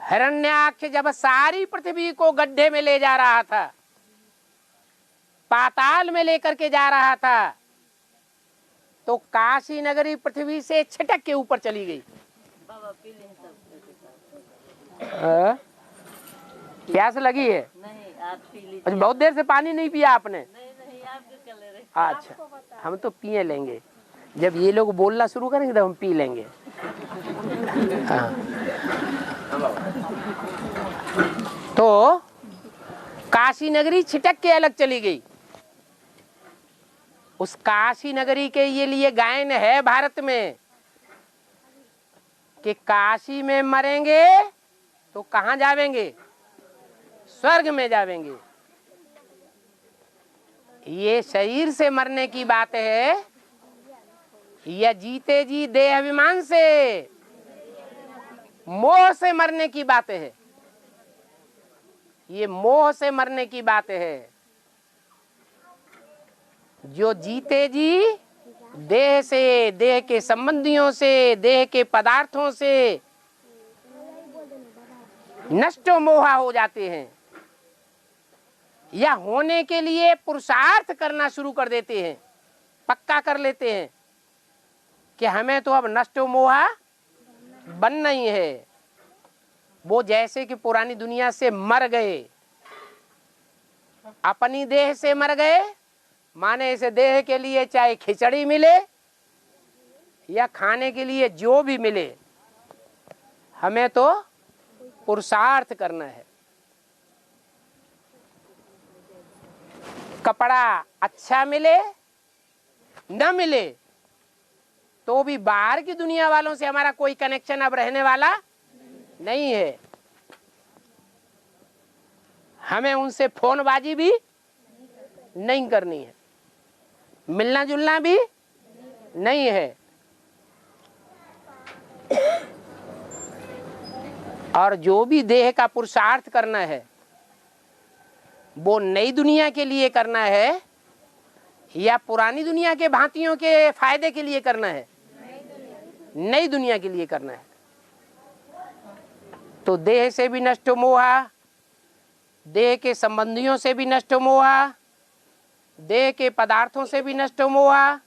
हिरण्याक्ष जब सारी पृथ्वी को गड्ढे में ले जा रहा था, पाताल में लेकर के जा रहा था, तो काशी नगरी पृथ्वी से छिटक के ऊपर चली गई। प्यास लगी है? नहीं, आप पी लीजिए। अच्छा, बहुत देर से पानी नहीं पिया आपने? नहीं, आप क्यों कर ले रहे? अच्छा, हम तो पिए लेंगे। जब ये लोग बोलना शुरू करेंगे तो हम पी लेंगे। हाँ। तो काशी नगरी छिटक के अलग चली गई। उस काशी नगरी के ये लिए गायन है भारत में कि काशी में मरेंगे तो कहाँ जावेंगे? स्वर्ग में जावेंगे। ये शरीर से मरने की बात है या जीते जी देह अभिमान से, मोह से मरने की बात है? ये मोह से मरने की बात है। जो जीते जी देह से, देह के संबंधियों से, देह के पदार्थों से नष्ट मोहा हो जाते हैं या होने के लिए पुरुषार्थ करना शुरू कर देते हैं, पक्का कर लेते हैं कि हमें तो अब नष्ट मोहा बनना ही है। वो जैसे कि पुरानी दुनिया से मर गए, अपनी देह से मर गए, माने इस देह के लिए चाहे खिचड़ी मिले या खाने के लिए जो भी मिले, हमें तो पुरुषार्थ करना है। कपड़ा अच्छा मिले न मिले तो भी बाहर की दुनिया वालों से हमारा कोई कनेक्शन अब रहने वाला नहीं है। हमें उनसे फोनबाजी भी नहीं करनी है, मिलना जुलना भी नहीं है। और जो भी देह का पुरुषार्थ करना है वो नई दुनिया के लिए करना है या पुरानी दुनिया के भांतियों के फायदे के लिए करना है? नई दुनिया के लिए करना है। तो देह से भी नष्ट मोहा, देह के संबंधियों से भी नष्ट मोहा, देह के पदार्थों से भी नष्ट मोहा।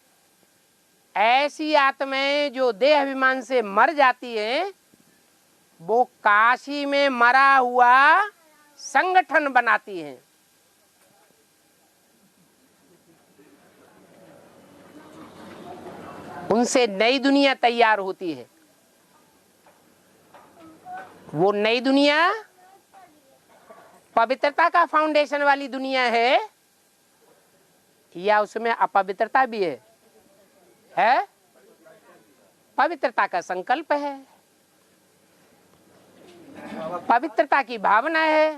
ऐसी आत्माएं जो देह अभिमान से मर जाती हैं वो काशी में मरा हुआ संगठन बनाती हैं। उनसे नई दुनिया तैयार होती है। वो नई दुनिया पवित्रता का फाउंडेशन वाली दुनिया है या उसमें अपवित्रता भी है? पवित्रता का संकल्प है, पवित्रता की भावना है।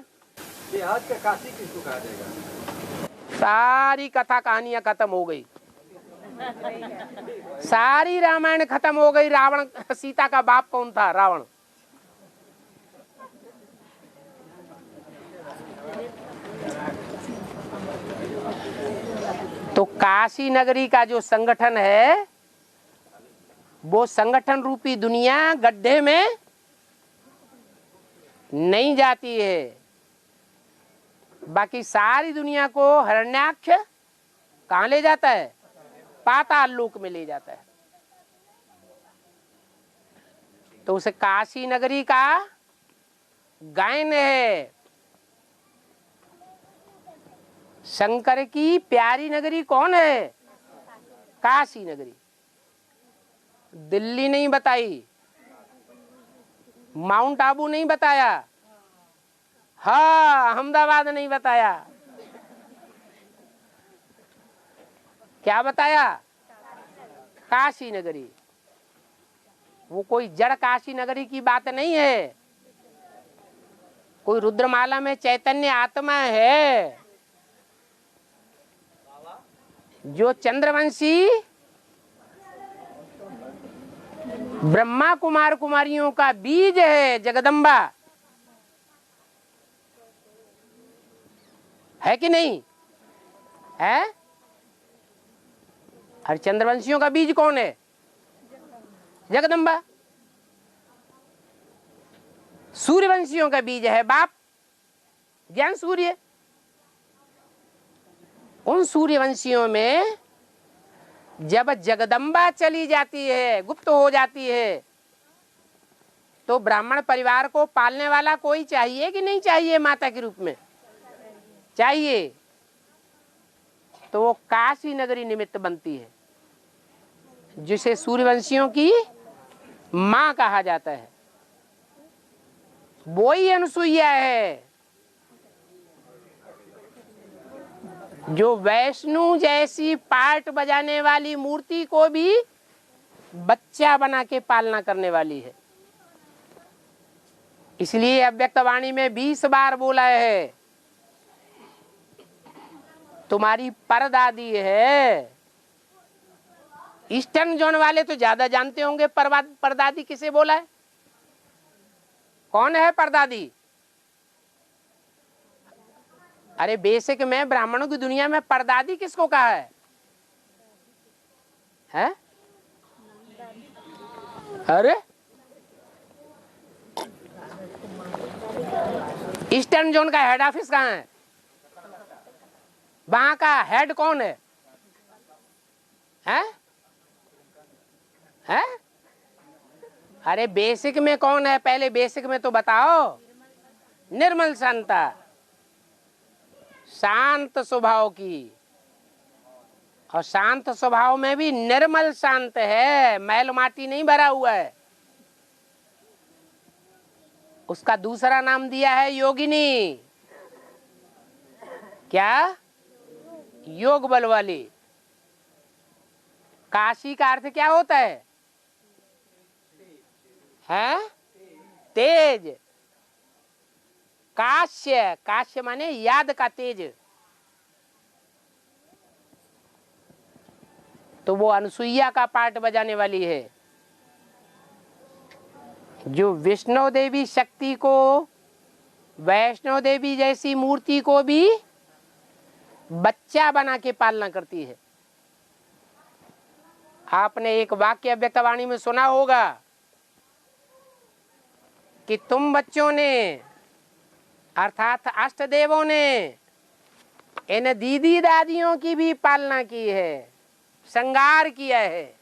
ये आज का काशी किसको कहा जाएगा? सारी कथा कहानियां खत्म हो गई, सारी रामायण खत्म हो गई। रावण, सीता का बाप कौन था? रावण। तो काशी नगरी का जो संगठन है वो संगठन रूपी दुनिया गड्ढे में नहीं जाती है। बाकी सारी दुनिया को हिरण्याक्ष कहाँ ले जाता है? पाताल लोक में ले जाता है। तो उसे काशी नगरी का गायन है। शंकर की प्यारी नगरी कौन है? काशी नगरी। दिल्ली नहीं बताई, माउंट आबू नहीं बताया, हाँ अहमदाबाद नहीं बताया, क्या बताया? काशी नगरी। वो कोई जड़ काशी नगरी की बात नहीं है। कोई रुद्रमाला में चैतन्य आत्मा है जो चंद्रवंशी ब्रह्मा कुमार कुमारियों का बीज है, जगदम्बा है कि नहीं है? हर चंद्रवंशियों का बीज कौन है? जगदम्बा। सूर्यवंशियों का बीज है बाप ज्ञान सूर्य। उन सूर्यवंशियों में जब जगदम्बा चली जाती है, गुप्त हो जाती है, तो ब्राह्मण परिवार को पालने वाला कोई चाहिए कि नहीं चाहिए? माता के रूप में चाहिए। तो वो काशी नगरी निमित्त बनती है जिसे सूर्यवंशियों की मां कहा जाता है। वो ही अनुसुईया है जो वैष्णु जैसी पार्ट बजाने वाली मूर्ति को भी बच्चा बना के पालना करने वाली है। इसलिए अव्यक्तवाणी में 20 बार बोला है तुम्हारी परदादी है। ईस्टर्न जोन वाले तो ज्यादा जानते होंगे परदादी किसे बोला है। कौन है परदादी? अरे बेसिक में ब्राह्मणों की दुनिया में परदादी किसको कहा है? हैं? अरे ईस्टर्न जोन का हेड ऑफिस कहाँ है? वहां का हेड कौन है? हैं? हैं? अरे बेसिक में कौन है? पहले बेसिक में तो बताओ। निर्मल शांता, शांत स्वभाव की। और शांत स्वभाव में भी निर्मल शांत है, मैल माटी नहीं भरा हुआ है। उसका दूसरा नाम दिया है योगिनी। क्या? योग बल वाली। काशी का अर्थ क्या होता है? हैं? तेज। काश्य, काश्य माने याद का तेज। तो वो अनुसुईया का पार्ट बजाने वाली है, जो विष्णु देवी शक्ति को, वैष्णो देवी जैसी मूर्ति को भी बच्चा बना के पालना करती है। आपने एक वाक्य व्यक्तवाणी में सुना होगा कि तुम बच्चों ने अर्थात अष्ट देवों ने इन दीदी दादियों की भी पालना की है, श्रृंगार किया है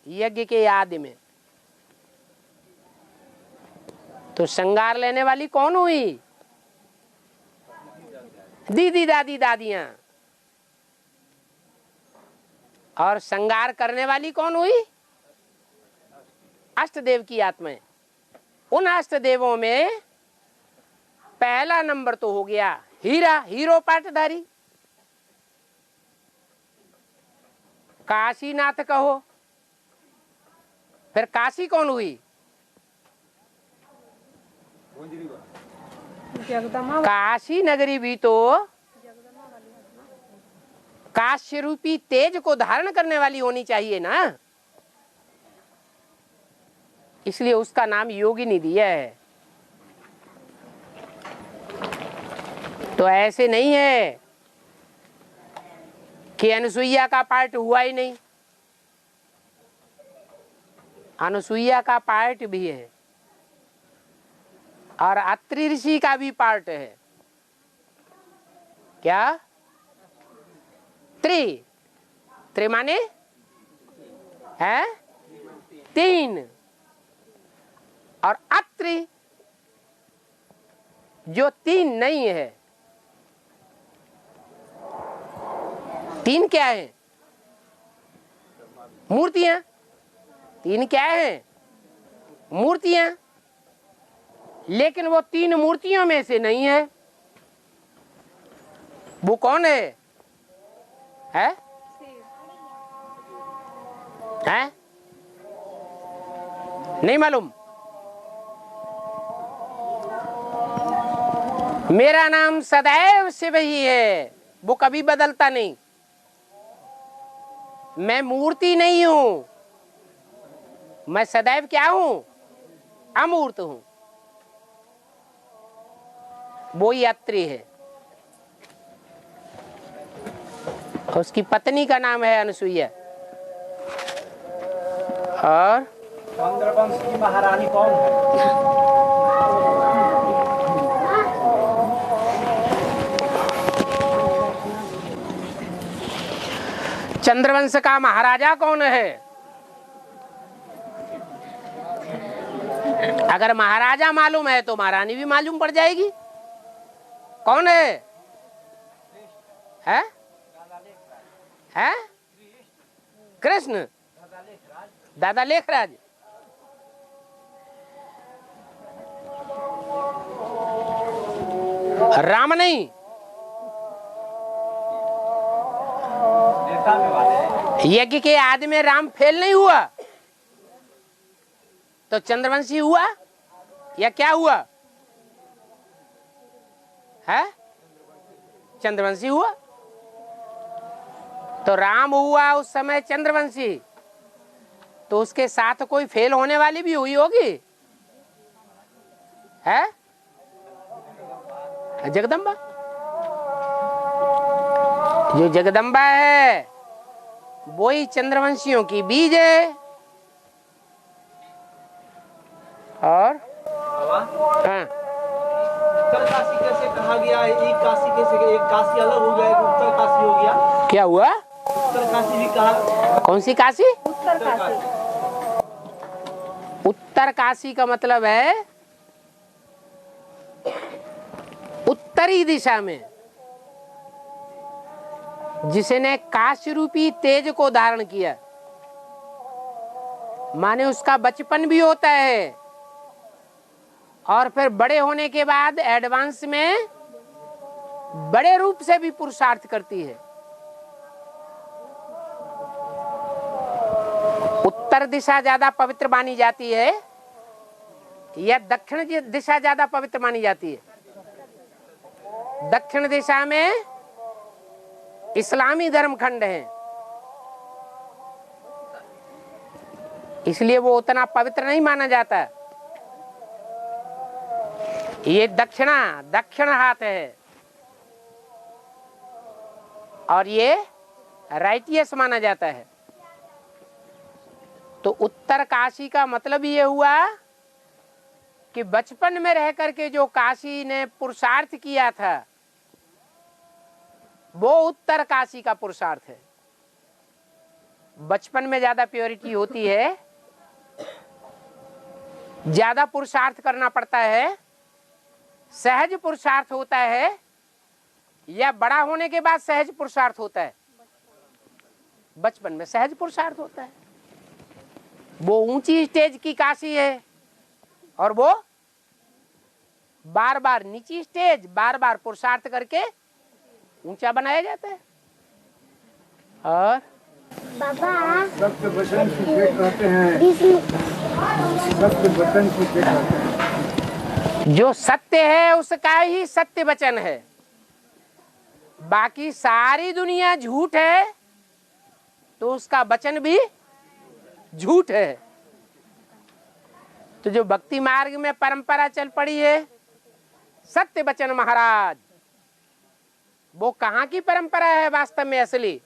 यज्ञ के आदि में। तो श्रृंगार लेने वाली कौन हुई? दीदी दादी दादियां। और श्रृंगार करने वाली कौन हुई? अष्टदेव की आत्माएं। उन अष्टदेवों में पहला नंबर तो हो गया हीरा, हीरो पाटधारी। काशीनाथ कहो, फिर काशी कौन हुई? जगदम्बा। काशी नगरी भी तो काश्य रूपी तेज को धारण करने वाली होनी चाहिए ना, इसलिए उसका नाम योगिनी दिया है। तो ऐसे नहीं है कि अनुसुईया का पार्ट हुआ ही नहीं, अनुसुईया का पार्ट भी है और अत्रि ऋषि का भी पार्ट है। क्या? त्रि माने है तीन, और अत्रि जो तीन नहीं है। तीन क्या है? मूर्तियां। तीन क्या है? मूर्तियां। लेकिन वो तीन मूर्तियों में से नहीं है। वो कौन है? है? है? नहीं मालूम? मेरा नाम सदैव शिव ही है, वो कभी बदलता नहीं। मैं मूर्ति नहीं हूं, मैं सदैव क्या हूं? अमूर्त हूं। वो ही अत्रि है। उसकी पत्नी का नाम है अनुसुईया। और चंद्रवंश की महारानी कौन है? चंद्रवंश का महाराजा कौन है? अगर महाराजा मालूम है तो महारानी भी मालूम पड़ जाएगी। कौन है? है? है? कृष्ण, दादा लेखराज। राम नहीं, यज्ञ के आदि में राम फेल नहीं हुआ तो चंद्रवंशी हुआ या क्या हुआ? है? चंद्रवंशी हुआ। तो राम हुआ उस समय चंद्रवंशी, तो उसके साथ कोई फेल होने वाली भी हुई होगी। है? जगदम्बा। जो जगदम्बा है वही चंद्रवंशियों की बीज है। और हाँ, उत्तर काशी कैसे कहा गया? एक काशी कैसे, एक काशी अलग हो गया, एक उत्तर काशी हो गया। क्या हुआ? उत्तर काशी भी कहा। कौन सी काशी? उत्तर काशी। उत्तर काशी का मतलब है उत्तरी दिशा में, जिसने काशी रूपी तेज को धारण किया, माने उसका बचपन भी होता है और फिर बड़े होने के बाद एडवांस में बड़े रूप से भी पुरुषार्थ करती है। उत्तर दिशा ज्यादा पवित्र मानी जाती है या दक्षिण दिशा ज्यादा पवित्र मानी जाती है? दक्षिण दिशा में इस्लामी धर्म खंड है, इसलिए वो उतना पवित्र नहीं माना जाता। ये दक्षिण हाथ है और ये राइटियस माना जाता है। तो उत्तर काशी का मतलब ये हुआ कि बचपन में रह करके जो काशी ने पुरुषार्थ किया था वो उत्तर काशी का पुरुषार्थ है। बचपन में ज्यादा प्योरिटी होती है, ज्यादा पुरुषार्थ करना पड़ता है, सहज पुरुषार्थ होता है या बड़ा होने के बाद सहज पुरुषार्थ होता है? बचपन में सहज पुरुषार्थ होता है। वो ऊंची स्टेज की काशी है और वो बार बार नीची स्टेज बार बार पुरुषार्थ करके ऊंचा बनाया जाता है। और सत्य वचन की भेंट कहते हैं, सत्य वचन की भेंट कहते हैं। जो सत्य है उसका ही सत्य वचन है, बाकी सारी दुनिया झूठ है तो उसका वचन भी झूठ है। तो जो भक्ति मार्ग में परंपरा चल पड़ी है सत्य वचन महाराज, वो कहाँ की परंपरा है वास्तव में? असली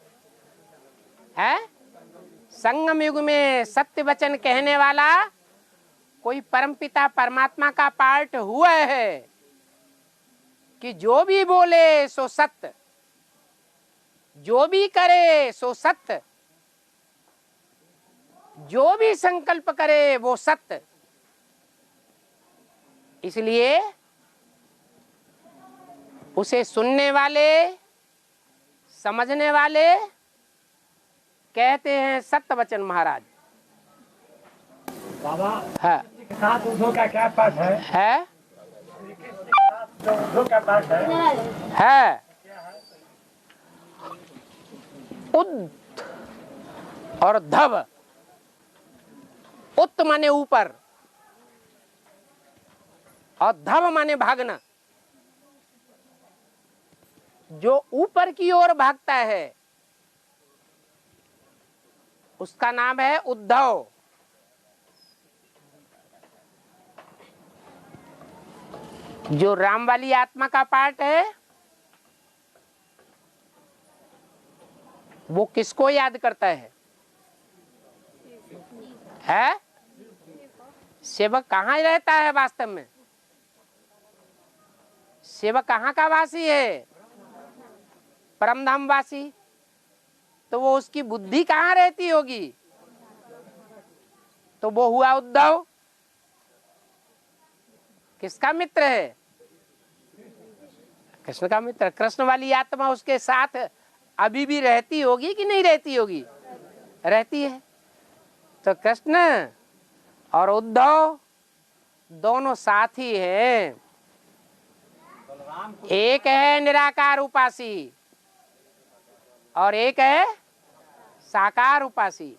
है संगम युग में सत्य वचन कहने वाला कोई परमपिता परमात्मा का पार्ट हुआ है कि जो भी बोले सो सत्य, जो भी करे सो सत्य, जो भी संकल्प करे वो सत्य। इसलिए उसे सुनने वाले समझने वाले कहते हैं सत्य वचन महाराज। बाबा है साथ उद्धव का क्या पाठ है? उद्धव का पाठ है उद और धव। उत माने ऊपर और धव माने भागना। जो ऊपर की ओर भागता है उसका नाम है उद्धव। जो राम वाली आत्मा का पार्ट है वो किसको याद करता है? सेवक कहाँ रहता है वास्तव में? सेवक कहाँ का वासी है? परमधाम वासी। तो वो उसकी बुद्धि कहाँ रहती होगी? तो वो हुआ उद्धव। किसका मित्र है? कृष्ण का मित्र। कृष्ण वाली आत्मा उसके साथ अभी भी रहती होगी कि नहीं रहती होगी? रहती है। तो कृष्ण और उद्धव दोनों साथी हैं। एक है निराकार उपासी और एक है साकार उपासी।